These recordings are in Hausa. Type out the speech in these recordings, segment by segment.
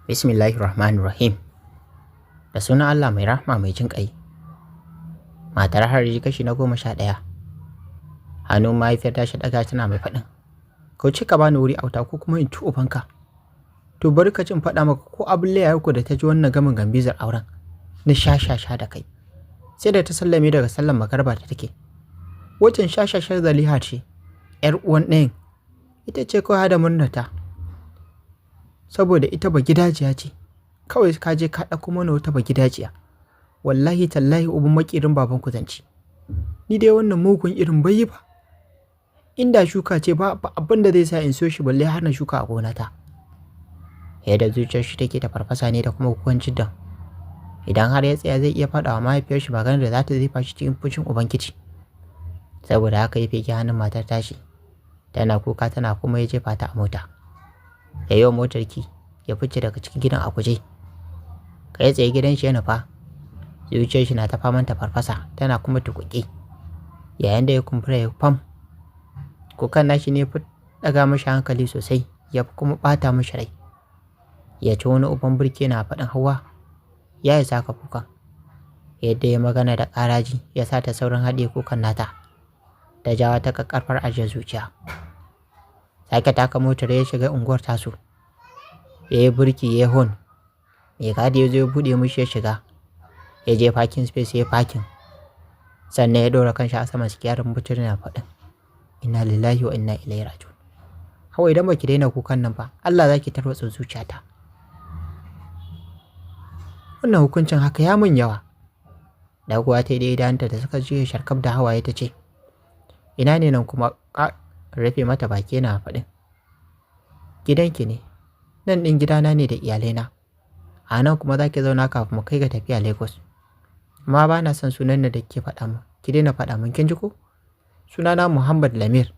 Bismillahirrahmanirrahim. Da sunan Allah mai rahma mai jin ƙai. Matar Hariji kashi na 11. Hannun mahaifiyar ta shi ɗaga tana mai faɗin. Kauce ka bani wuri auta ko kuma in ci ubanka. To bari ka cin faɗa maka ko abin layarku da ta ji wannan gamin gambizar auren. Na sha da kai. Sai da ta sallame daga sallan magarba ta take. Wacan shashashar Zaliha ce, ‘yar uwan ɗayan. Ita ce kawai hada murnata. Saboda ita ba gidajiya ce, kawai ka je ka ɗauko mana wata ba gidajiya. Wallahi tallahi ubin makirin baban ku zanci. Ni dai wannan mugun irin bai yi ba. Inda shuka ce ba abin da zai sa in so shi balle har na shuka a gonata. Yadda zuciyar shi take ta farfasa ne da kuma kukan jiddan. Idan har ya tsaya zai iya faɗa wa mahaifiyar shi maganar da za ta zefa shi cikin fushin ubangiji. Saboda haka ya fege hannun matar tashi. Tana kuka tana kuma ya jefa ta a mota. Ya yi wa motar ki ya fice daga cikin gidan a guje. Kai tsaye gidan shi ya nufa. Zuciyar shi na ta faman ta farfasa tana kuma tukuki. Yayin da ya kumbura ya fam. Kukan nashi ne fi daga mashi hankali sosai ya kuma bata mashi rai. Ya ci wani uban birki na faɗin hawa. Ya isa ka kukan. Yadda ya magana da ƙaraji ya sa ta saurin haɗe kukan nata. Da jawa ta ƙarfar ajiyar zuciya. Sake taka motar ya shiga unguwar tasu. Ya yi burki ya yi hon. Mai gadi ya zo ya buɗe mishi ya shiga. Ya je parking space ya yi parking. Sannan ya ɗora kanshi a saman sikiyarin butur na faɗin. Inna lillahi wa inna ilaihi raji'un. Hawa idan baki daina kukan nan ba, Allah za ki tarwatsa zuciyata. Wannan hukuncin haka ya mun yawa. Daguwa ta yi da idanta da suka juya sharkaf da hawaye ta ce, ina ne nan kuma rufe mata baki na faɗin. Gidanki ne, nan ɗin gidana ne da iyalaina. A nan kuma za ki zauna kafin mu kai ga tafiya Lagos. Amma ba na son sunan da ke faɗa min, ki daina faɗa min kin ji ko? Sunana Muhammad Lamir.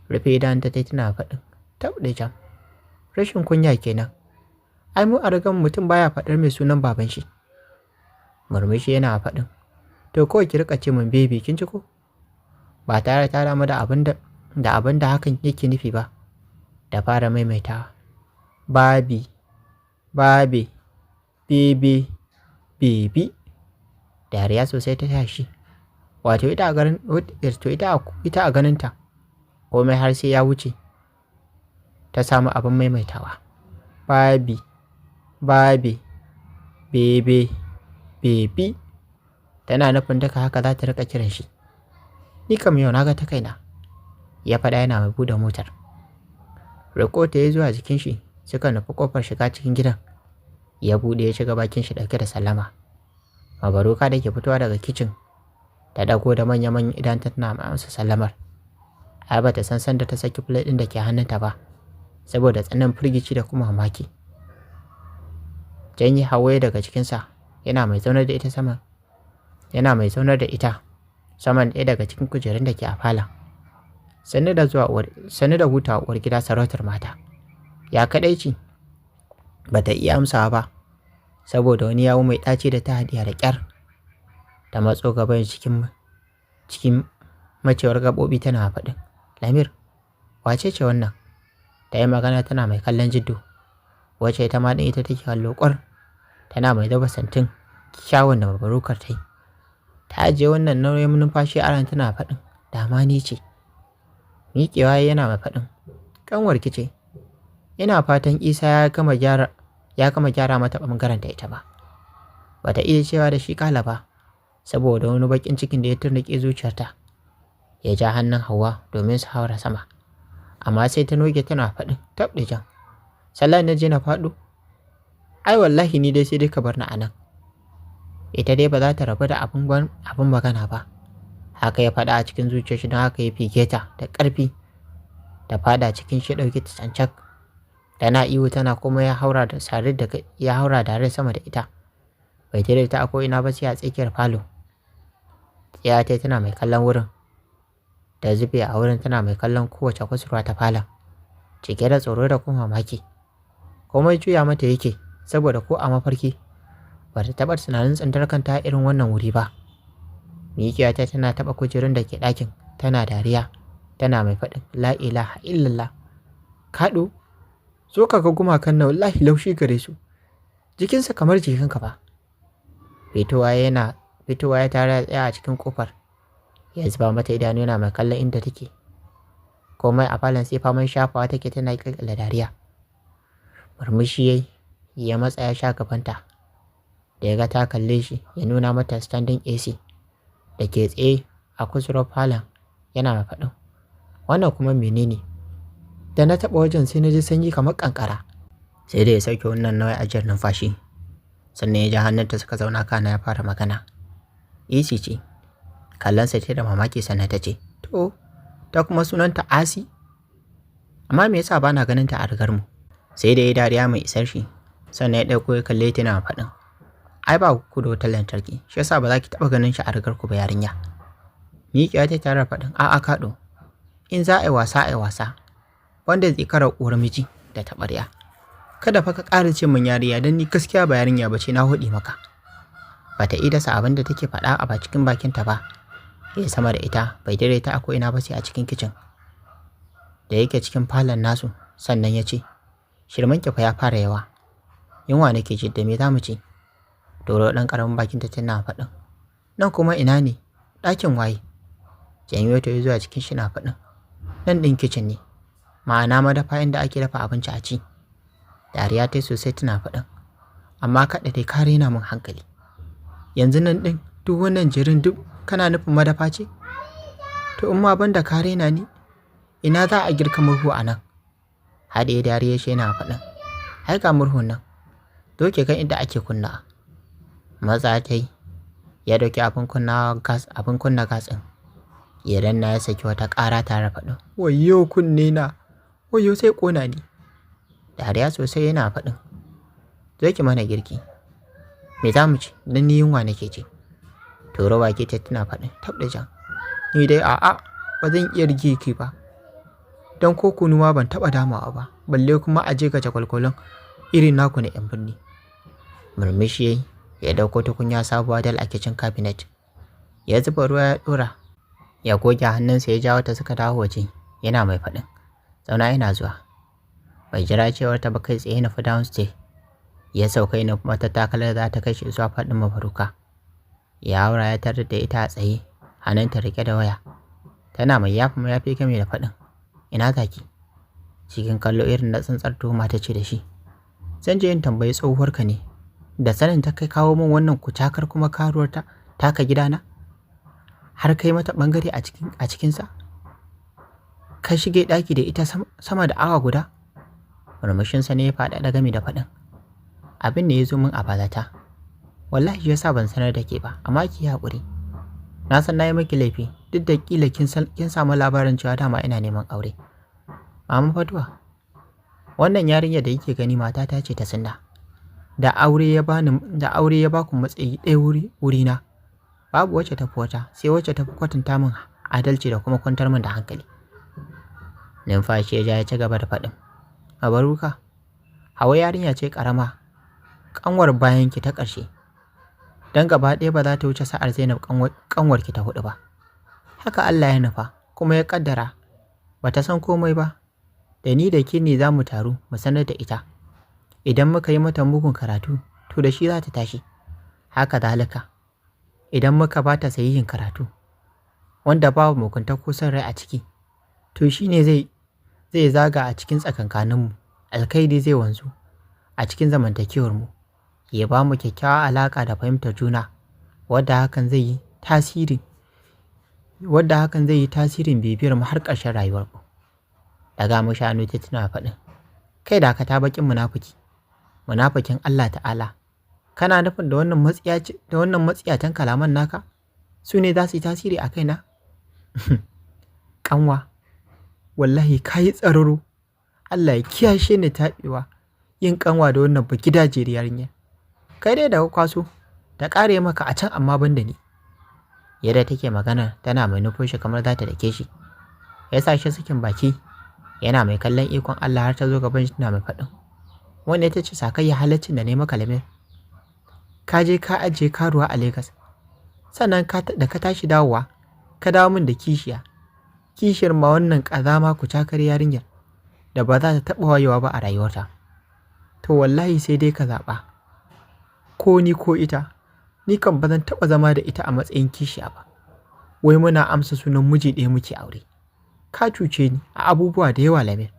Rufe idanta ta tana faɗin, tabɗe jam. Rashin kunya kenan. Ai mu a rigan mutum baya faɗar mai sunan baban shi. Murmushi yana faɗin, to kawai ki rika ce min baby kin ji ko? Ba tare ta damu da abin da hakan yake nufi ba. Da fara maimaitawa. Babi, bebe, bebi. Dariya sosai ta tashi. Wato ita a ganinta. Komai har sai ya wuce. Ta samu abin maimaitawa. Babi, bebe, bebi. Tana nufin duka haka za ta rika kiran shi. Ni kam yau na ga ta kaina. Ya faɗa yana mai buɗe motar. Riko ta yi zuwa jikin shi suka nufi ƙofar shiga cikin gidan. Ya buɗe ya shiga bakin shi ɗauke da sallama. Mabaruka da ke fitowa daga kicin ta ɗago da manya-manyan idan ta tana masa sallamar. Ai ba ta san sanda ta saki plate ɗin da ke hannunta ba. Saboda tsananin firgici da kuma mamaki. Janye hawaye daga cikinsa yana mai zaunar da ita saman ɗaya daga cikin kujerun da ke a falon. Sannu da hutawa uwar gida sarautar mata. Ya kadaici ba ta iya amsawa ba saboda wani yawo mai ɗaci da ta hadiya da ƙyar. Ta matso gaban cikin macewar gaɓoɓi tana faɗin. Lamir, wace ce wannan? Ta yi magana tana mai kallon Jiddu. Wace ita ma ɗin ita take kallo ƙwar. Tana mai daba santin kyawun da mabarukar ta yi. Ta ajiye wannan nauyin numfashi a ran tana faɗin. Dama ni ce. Miƙewa yana mai faɗin. Ƙanwarki ce. Ina fatan Isa ya gama gyara mata ɓangaren ta ita ba. Bata iya cewa da shi kala ba. Saboda wani baƙin cikin da ya turnike zuciyarta. Ya ja hannun Hauwa domin su haura sama. Amma sai ta noge tana faɗin. Tabɗi jan. Sallah na je na faɗo. Ai wallahi ni dai sai dai ka bar ni a nan. Ita dai ba za ta rabu da abin magana ba. Haka ya faɗa a cikin zuciyar shi don haka ya fige ta da ƙarfi. Da fada cikin shi ɗauki ta cancak. Tana ihu tana kuma ya haura da rai sama da ita. Bai tare ta a ko'ina ba sai a tsakiyar falo. Tsaya ta tana mai kallon wurin. Da zube a wurin tana mai kallon kowace kusurwa ta falon. Cike da tsoro da kuma mamaki. Komai juya mata yake saboda ko a mafarki ba ta taɓa tunanin tsantar kanta irin wannan wuri ba. Mikiya ta tana taɓa kujerun da ke ɗakin tana dariya tana mai faɗin la ilaha illallah. Kaɗo Zo ka ga gumakan na wallahi laushi gare su. Jikinsa kamar jikinka ba. Fitowa ya tare tsaya a cikin kofar. Ya zuba mata idanu yana mai kallon inda take. Komai a falon sai faman shafawa take tana ƙirƙira dariya. Murmushi ya matsa ya sha gabanta. Da ya ga ta kalle shi ya nuna mata standing AC da ke tsaye a kusurar falon yana mai faɗin. Wannan kuma menene? Da na taɓa wajen sai na ji sanyi kamar ƙanƙara. Sai da ya sauke wannan nauyi ajiyar numfashi. Sannan ya ja hannunta suka zauna kana ya fara magana. AC ce. Kallonsa ce da mamaki sannan ta ce, to, ta kuma sunanta Asi? Amma me yasa ba na ganin ta a rigar mu? Sai da ya dariya mai isar shi. Sannan ya ɗauko ya kalle ta yana faɗin. Ai ba ku da wutar lantarki, shi yasa ba za ki taɓa ganin shi a rigar ku ba yarinya. Miƙiya ta tare faɗin, a'a kaɗo. In za a yi wasa, wanda zai kara uwar miji da taɓarya. Kada fa ka ƙara ce min yarinya don ni gaskiya ba yarinya ba ce na hudi maka. Bata idasa abin da take faɗa a cikin bakinta ba. Ya sama da ita bai dire ta a ko'ina ba sai a cikin kicin. Da yake cikin falon nasu sannan ya ce, shirman ki fa ya fara yawa. Yunwa nake ji da me za mu ci? Doro ɗan ƙaramin bakinta tana faɗin. Nan kuma ina ne? Ɗakin waye? Janyo ta yi zuwa cikin shi na faɗin. Nan ɗin kicin ne. Ma'ana madafa inda ake dafa abinci a ci. Dariya ta sosai tana faɗin. Amma kaɗa dai ka rena min hankali. Yanzu nan ɗin duk wannan jirin duk kana nufin madafa ce? To in ma banda ka rena ni, ina za a girka murhu a nan? Haɗe dariya shi yana faɗin. Ai ga murhun nan. Doke kan inda ake kunna. Matsa ta yi. Ya doki abin kunna gas ɗin. Idan na ya saki wata ƙara tare faɗin. Wayyo kunne na. Wayyo sai ƙona ni. Dariya sosai yana faɗin. Zo ki mana girki. Me za mu ci? Dan ni yunwa nake ci. Toro baki ta tana faɗin. Tabda jan. Ni dai a'a ba zan iya girki ba. Dan ko kunuwa ban taɓa damawa ba. Balle kuma a je ga jakwalkwalon irin naku na 'yan birni. Murmushi ya dauko tukunya sabuwa dal a kicin cabinet. Ya zuba ruwa ya ɗora. Ya goge hannunsa ya jawo ta suka dawo waje. Yana mai faɗin. Zauna yana zuwa. Bai jira cewar ta ba kai tsaye na fi downstairs. Ya sauka na kuma ta takalar za ta kai shi zuwa faɗin mabaruka. Ya haura ya tarar da ita a tsaye, hannunta rike da waya. Tana mai yafi game da faɗin. Ina zaki? Cikin kallo irin na tsantsar tuhuma ta ce da shi. Zan je in tambayi tsohuwarka ne. Da sanin ta kai kawo min wannan kucakar kuma karuwar ta taka gidana? Har kai mata bangare a cikinsa? Ka shige ɗaki da ita sama da awa guda? Murmushinsa ne ya faɗaɗa game da faɗin. Abin da ya zo min a bazata. Wallahi ya sa ban sanar da ke ba, amma ki haƙuri. Na san na yi miki laifi, duk da ƙila kin samu labarin cewa dama ina neman aure. Mama Faduwa, wannan yarinyar da yake gani matata ce ta sunna. Da aure ya ba ku matsayi ɗaya wurina. Babu wacce ta fi wata, sai wacce ta fi kwatanta min adalci da kuma kwantar min da hankali. Numfashi ya ja ya ci gaba da faɗin. Mabaruka, Hawa yarinya ce ƙarama, ƙanwar bayanki ta ƙarshe. Don gaba ɗaya ba za ta wuce sa'ar Zainab ƙanwarki ta huɗu ba. Haka Allah ya nufa, kuma ya ƙaddara. Ba ta san komai ba. Da ni da ke ne za mu taru mu sanar da ita. Idan muka yi mata mugun karatu, to da shi za ta tashi. Haka zalika. Idan muka ba ta sahihin karatu, wanda babu mugunta ko son rai a ciki, to shi ne zai zaga a cikin tsakankaninmu, alkhairi zai wanzu a cikin zamantakewarmu, ya ba mu kyakkyawar alaƙa da fahimtar juna, wadda hakan zai yi tasirin bibiyar mu har ƙarshen rayuwarmu. Daga mu shanu ta tuna faɗin. Kai da ka ta bakin munafikin Allah ta'ala. Kana nufin da wannan matsiyatan kalaman naka su ne za su yi tasiri a kaina? Kanwa, wallahi ka yi tsararo. Allah ya kiyashe ni taɓewa yin kanwa da wannan baki dajeri yarinya. Kai dai da kwaso ta ƙare maka a can amma ban da ni. Yadda take magana tana mai nufin shi kamar za ta dake shi. Ya sa shi sakin baki yana mai kallon ikon Allah har ta zo gaban shi tana mai faɗin. Wanda ita ce sakayya halaccin da ne maka Lamir. Ka je ka ajiye karuwa a Legas. Sannan da ka tashi dawowa, ka dawo min da kishiyar ma wannan ƙazama ku cakar yarinyar da ba za ta taɓa wayewa ba a rayuwarta. To wallahi sai dai ka zaɓa. Ko ni ko ita, ni kan ba zan taɓa zama da ita a matsayin kishiya ba. Wai muna amsa sunan miji ɗaya muke aure. Ka cuce ni a abubuwa da yawa Lamir.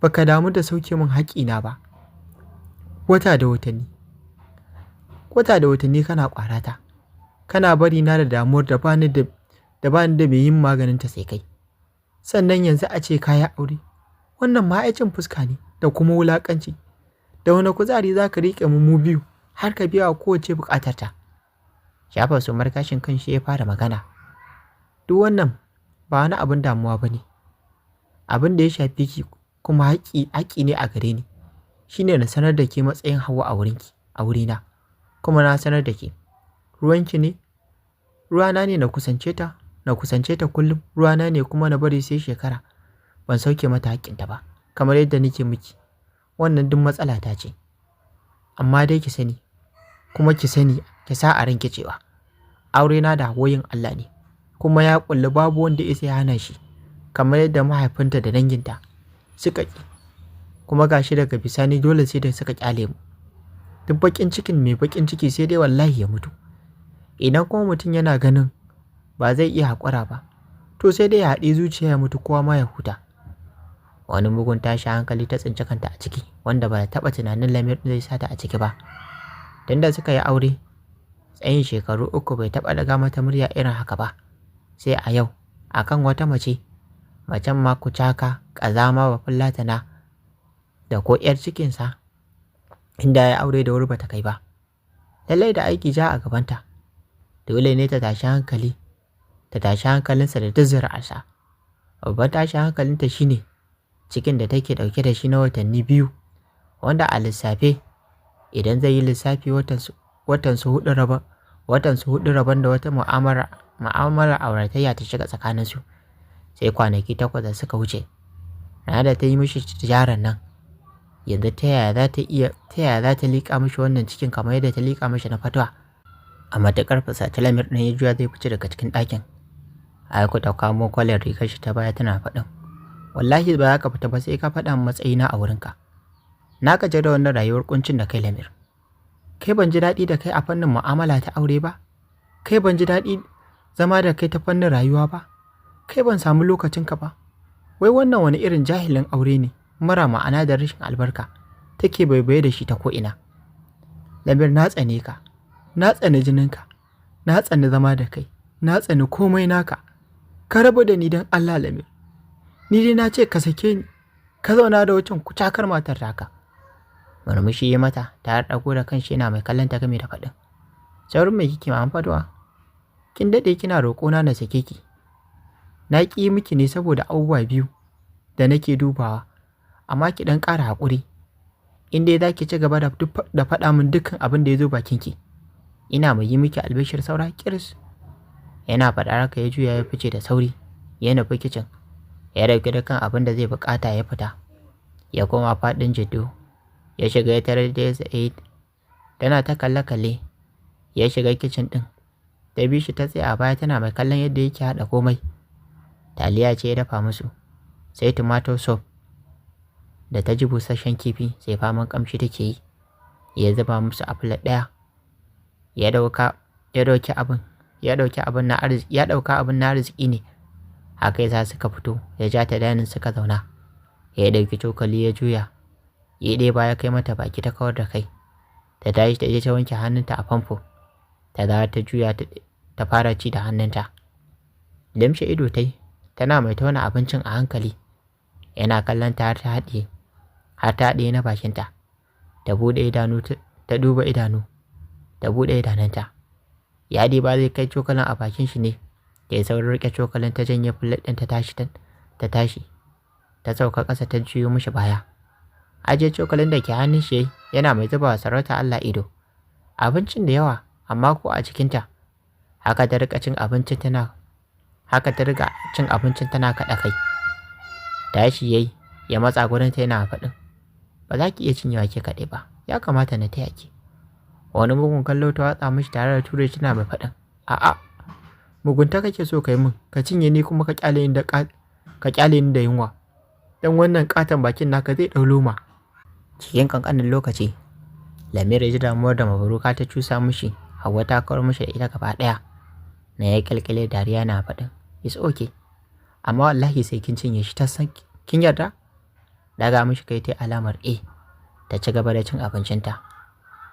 Baka damu da sauke min haƙƙina ba. Wata da watanni kana ƙwarata. Kana bari na da damuwar da bani da mai yin maganinta sai kai. Sannan yanzu a ce kaya aure. Wannan ma cin fuska ne da kuma wulaƙanci. Da wani kuzari za ka riƙe mu biyu har ka biya wa kowace buƙatarta. Shafa sumar gashin kanshi ya fara magana. Duk wannan ba wani abin damuwa ba ne. Abin da ya shafi ki kuma haƙƙi ne a gare ni. Shine na sanar da ke matsayin Hauwa a wurina. Kuma na sanar da ke. Ruwanki ne? Ruwana ne na kusance ta kullum. Ruwana ne kuma na bari sai shekara ban sauke mata haƙƙinta ba. Kamar yadda nake miki. Wannan duk matsala ta ce. Amma dai ki sani, kuma ki sa a ranki cewa aurena da Hauwa yin Allah ne. Kuma ya kulli babu wanda ya hana shi. Kamar yadda mahaifinta da danginta suka ƙi. Kuma gashi daga bisani dole sai da suka ƙyale mu. Duk baƙin cikin mai baƙin ciki sai dai wallahi ya mutu. Idan kuma mutum yana ganin ba zai iya haƙura ba, to sai dai ya haɗe zuciya ya mutu kowa ma ya huta. Wani mugun tashi hankali ta tsinci kanta a ciki wanda ba ta taɓa tunanin Lamir zai sa ta a ciki ba. Tunda suka yi aure tsayin shekaru 3 bai taɓa daga mata murya irin haka ba. Sai a yau akan wata macen ma kucaka ƙazama ba fullatana da ko 'yar cikinsa inda ya aure da wuri bata kai ba. Lallai da aiki ja a gabanta. Dole ne ta tashi hankalinsa da duk zuri'arsa. Babban tashi hankalinta shine cikin da take dauke da shi na watanni 2 wanda a lissafe idan zai yi lissafi watan su hudu rabon da wata mu'amala auratayya ta shiga tsakaninsu. Sai kwanaki 8 da suka wuce rana da ta yi mishi tijaran nan. Yanzu ta yaya za ta liƙa mishi wannan cikin kamar yadda ta liƙa mishi na fatuwa. A matuƙar fusace Lamir ɗin ya juya zai fice daga cikin ɗakin. Aiko ta kamo kwalar rigar shi ta baya tana faɗin, wallahi ba za ka fita ba sai ka faɗa min matsayina a wurinka. Na gaji da wannan rayuwar kuncin da kai Lamir. Kai ban ji daɗi da kai a fannin mu'amala ta aure ba. Kai ban ji daɗi zama da kai ta fannin rayuwa ba. Kai ban samu lokacinka ba. Wai wannan wani irin jahilin aure ne mara ma'ana da rashin albarka take baibaye da shi ta ko'ina. Lamir na tsane ka, na tsane jininka, na tsane zama da kai, na tsane komai naka. Ka rabu da ni don Allah Lamir. Ni dai na ce ka sake ni, ka zauna da wacan kucakar matar taka. Murmushi ya mata ta ɗago da kanshi yana mai kallon ta game da faɗin, saurin mai kike ma faduwa? Kin daɗe kina roƙona na sake ki. Na ƙi miki ne saboda abubuwa 2 da nake dubawa, amma ki ɗan ƙara haƙuri. In dai za ki ci gaba da faɗa min dukkan abin da ya zo bakinki, ina mai yi miki albishir saura kiris. Yana faɗa haka ya juya ya fice da sauri, ya nufi kicin, ya dauki dukkan abin da zai buƙata ya fita. Ya koma faɗin jiddo, ya shiga ya tarar da Sa'id tana ta kalle-kalle. Ya shiga kicin ɗin, ta bi shi ta tsaya a baya tana mai kallon yadda yake haɗa komai. Taliya ce ya dafa musu, sai tomato soup da ta ji busasshen kifi sai faman kamshi take yi. Ya zuba musu a plate ɗaya. Ya ɗauka abin na arziki ne. Haka yasa suka fito, ya ja ta danin suka zauna. Ya ɗauki cokali ya juya, ya ɗeba ya kai mata baki ta kawar da kai. Ta tashi ta je ta wanke hannunta a famfo. Ta dawo ta juya ta fara ci da hannunta. Limshe ido ta yi, tana mai tauna abincin a hankali. Yana kallon ta har ta haɗe na bakinta. Ta buɗe idanu, ta duba idanu, ta buɗe idanunta. Ya ba zai kai cokalin a bakin shi ne. Ya yi saurin riƙe cokalin ta janye fulat ɗin ta tashi. Ta sauka ƙasa ta juyo mishi baya. Ajiye cokalin da ke hannun shi yana mai zuba wa sarauta Allah ido. Abincin da yawa amma ko a cikinta. Haka ta riƙa cin abincin tana kaɗa kai. Tashi yayi ya matsa gurin ta yana faɗin, ba za ki iya cinyewa ke kaɗai ba, ya kamata na taya ki. Wani mugun kallo ta watsa mishi tare da ture tana mai faɗin, a'a, mugunta kake so kai min, ka cinye ni kuma ka kyale ni da yunwa. don wannan katon bakin naka zai ɗau loma. Cikin ƙanƙanin lokaci, Lamir ya ji damuwar da Mabruka ta cusa mishi, Hauwa ta kawar mishi da ita gaba ɗaya. Na ya kyalkyale dariya na faɗin, "It's okay, amma wallahi sai kin cinye shi ta san kin yarda?" Daga mishi kai ta alamar ta ci gaba da cin abincinta.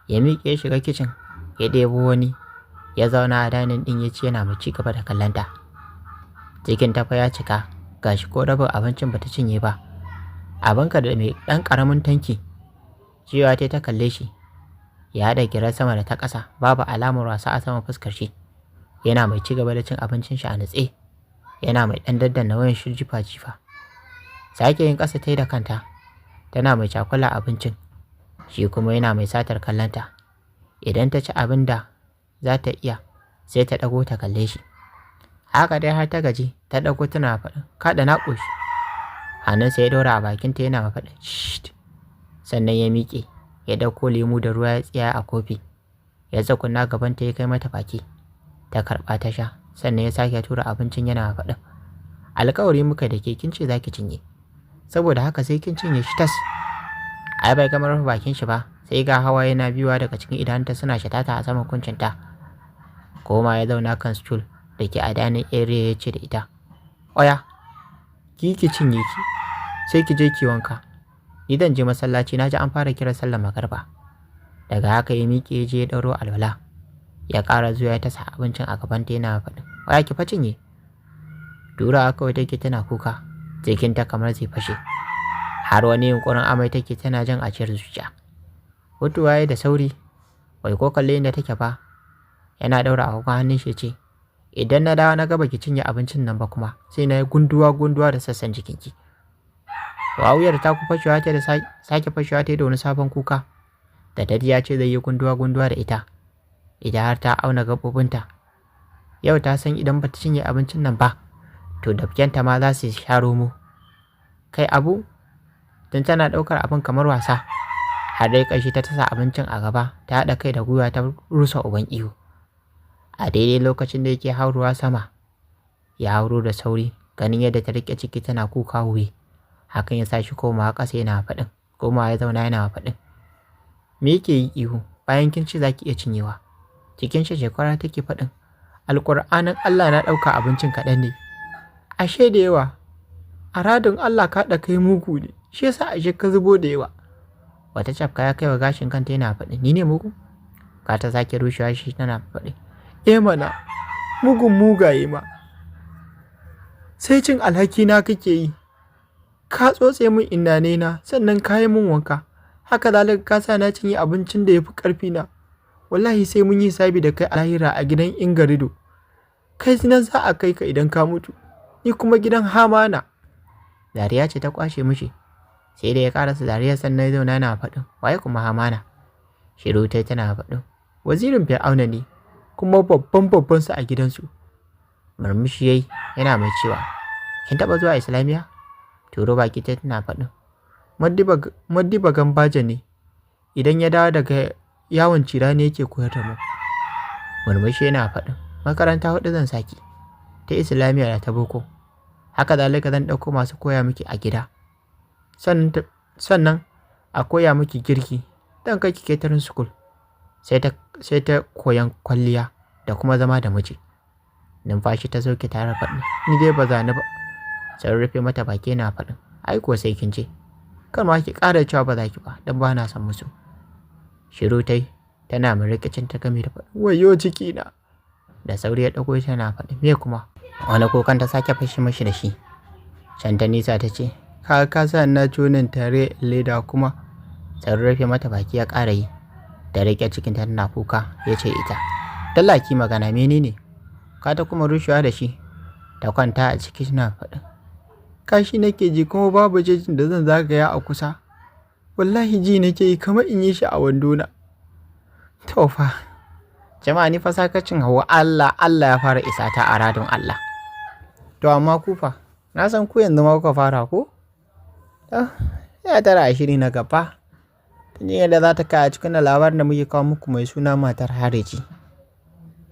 Ya miƙe ya shiga kicin, ya ɗebo wani, ya zauna a dainin ɗin ya ci yana mai ci gaba da kallonta. Cikin tafa ya cika, gashi ko rabin abincin bata cinye ba. Abinka da mai ɗan ƙaramin tanki. Jiya ta kalle shi, ya haɗa girar sama da ta ƙasa, babu alamar wasa a saman fuskar shi. Yana mai ci gaba da cin abincin shi a natse, yana mai ɗan daddana wayan shi jifa-jifa. Sake yin ƙasa ta yi da kanta, tana mai cakula abincin, shi kuma yana mai satar kallonta. Idan ta ci abin da za ta iya, sai ta ɗago ta kalle shi. Haka dai har ta gaji, ta ɗago tana faɗin, "Kaɗa na ƙoshi." Hannunsa ya ɗora a bakinta yana faɗin, "Shht." Sannan ya miƙe, ya ɗauko lemu da ruwa ya tsaya a kofi, ya tsakunna gabanta ya kai mata baki. Ta karɓa ta sha, sannan ya sake tura abincin yana faɗin, "Alƙawari muka da ke kin ce za ki cinye, saboda haka sai kin cinye shi tas." Ai bai gama rufe bakin shi ba, sai ga hawa yana biyuwa daga cikin idanunta suna shatata a saman kuncinta. Koma ya zauna kan stool da ke a dining area ya ce da ita, "Oya, ki cinye ki, sai ki je ki wanka. Ni zan je masallaci, na ji an fara kiran sallar magariba." Daga haka ya miƙe ya je ya ɗauro alwala. Ya ƙara zuwa ya tasa abincin a gabanta yana faɗin, "Oya ki fa cinye." Dura kawai take tana kuka, jikinta kamar zai fashe. Har wani yunƙurin amai take tana jan ajiyar zuciya. Mutuwa ya da sauri, bai ko kalle inda take ba. Yana ɗaura agogon hannun shi ce, "Idan na dawo na ga baki cinye abincin nan ba kuma, sai na yi gunduwa da sassan jikinki." Wawuyar ta ku fashewa ta da sake fashewa ta da wani sabon kuka. Da dadi ya ce zai yi gunduwa da ita. Idan har ta auna gaɓoɓinta, yau ta san idan bata cinye abincin nan ba, to dafkenta ma za su sha romo. Kai abu, tun tana ɗaukar abin kamar wasa, har dai ƙarshe ta tasa abincin a gaba, ta haɗa kai da gwiwa ta rusa uban iyo. A daidai lokacin da yake haurowa sama, ya hauro da sauri, ganin yadda ta riƙe ciki tana kuka wuyi. Hakan ya sa shi komawa ƙasa yana faɗin, komawa ya zauna yana faɗin, "Me yake yi ihu, bayan kin ce za ki iya cinyewa?" Cikin shi shekwara take faɗin, "Alƙur'anin Allah na ɗauka abincin kaɗan ne. Ashe da yawa, a radin Allah ka haɗa kai mugu ne, shi yasa ashe ka zubo da yawa." Wata cafka ya kai wa gashin kanta yana faɗin, "Ni ne mugu?" Ka ta sake rushewa shi tana faɗin, "Mana, mugun mugaye ma. Sai cin alhaki na kake yi. Ka tsotse min innane na, sannan ka yi min wanka. Haka zalika ka sa na cinye abincin da ya fi ƙarfi na. Wallahi sai mun yi sabi da kai a lahira a gidan Ingarido. Kai nan za a kai ka idan ka mutu, ni kuma gidan Hamana." Dariya ce ta kwashe mishi, sai da ya karasa dariya sannan ya zauna yana faɗin, "Waye kuma Hamana?" Shiru tai tana faɗin, "Wazirin Fir'auna ne, kuma babban su a gidansu." Murmushi yayi yana mai cewa, "Kin taɓa zuwa Islamiyya?" Turo baki ta tana faɗin, Maddiba Gambaja ne, idan ya dawo daga yawon cirani yake koyar da mu." Murmushi yana faɗin, "Makaranta 4 zan saki, ta Islamiyya da ta boko. Haka zalika zan ɗauko masu koya miki a gida. Sannan a koya miki girki, dan kai ki catering school. Sai ta koyan kwalliya da kuma zama da miji." Numfashi ta sauke tare faɗin, "Ni dai ba za ni ba." Sai rufe mata baki yana faɗin, "Ai ko sai kin je. Kar ma ki ƙara cewa ba za ki ba, don ba na son musu." Shiru tai tana mai rikicin ta game da faɗin, "Wayyo ciki na." Da sauri ya ɗago tana faɗin, "Me kuma?" Wani kukan ta sake fashe mashi da shi. Can ta nisa ta ce, Ka sa na jonin tare leda kuma." Sai rufe mata baki ya ƙara yi. Da riƙe cikin ta tana kuka ya ce ita, "Dallaki magana menene?" Ka ta kuma rushewa da shi. Ta kwanta a ciki tana faɗin, "Kashi nake ji kuma babu jejin da zan zagaya a kusa. Wallahi ji nake yi kamar in yi shi a wandona." To fa, jama'a ni fa sakacin Hauwa Allah ya fara isa ta a radin Allah. To amma ku fa, na san ku yanzu ma kuka fara ko? Ya tara a shiri na gaba. Tun yadda za ta kai a cikin labarin da muke kawo muku mai suna matar Hareji.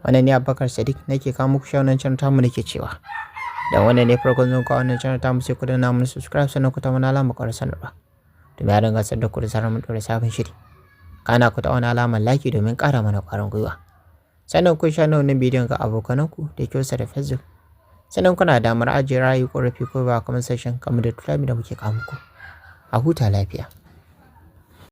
Wannan ne Abubakar Sadiq nake kawo muku shaunan can tamu nake cewa. Da wannan ne farkon zuwa wannan channel ta mu sai ku danna mun subscribe sannan ku ta mana alamar ƙwarar sanarwa. Domin ya dinga sadda ku da zarar mun ɗora sabon shiri. Kana ku ta wani alamar like domin ƙara mana ƙwarin gwiwa. Sannan kun sha wannan bidiyon ga abokananku da ke da Facebook. Sannan kuna damar ajiye ra'ayi ƙorafi ko ba comment section kamar da tulami da muke kawo muku. A huta lafiya.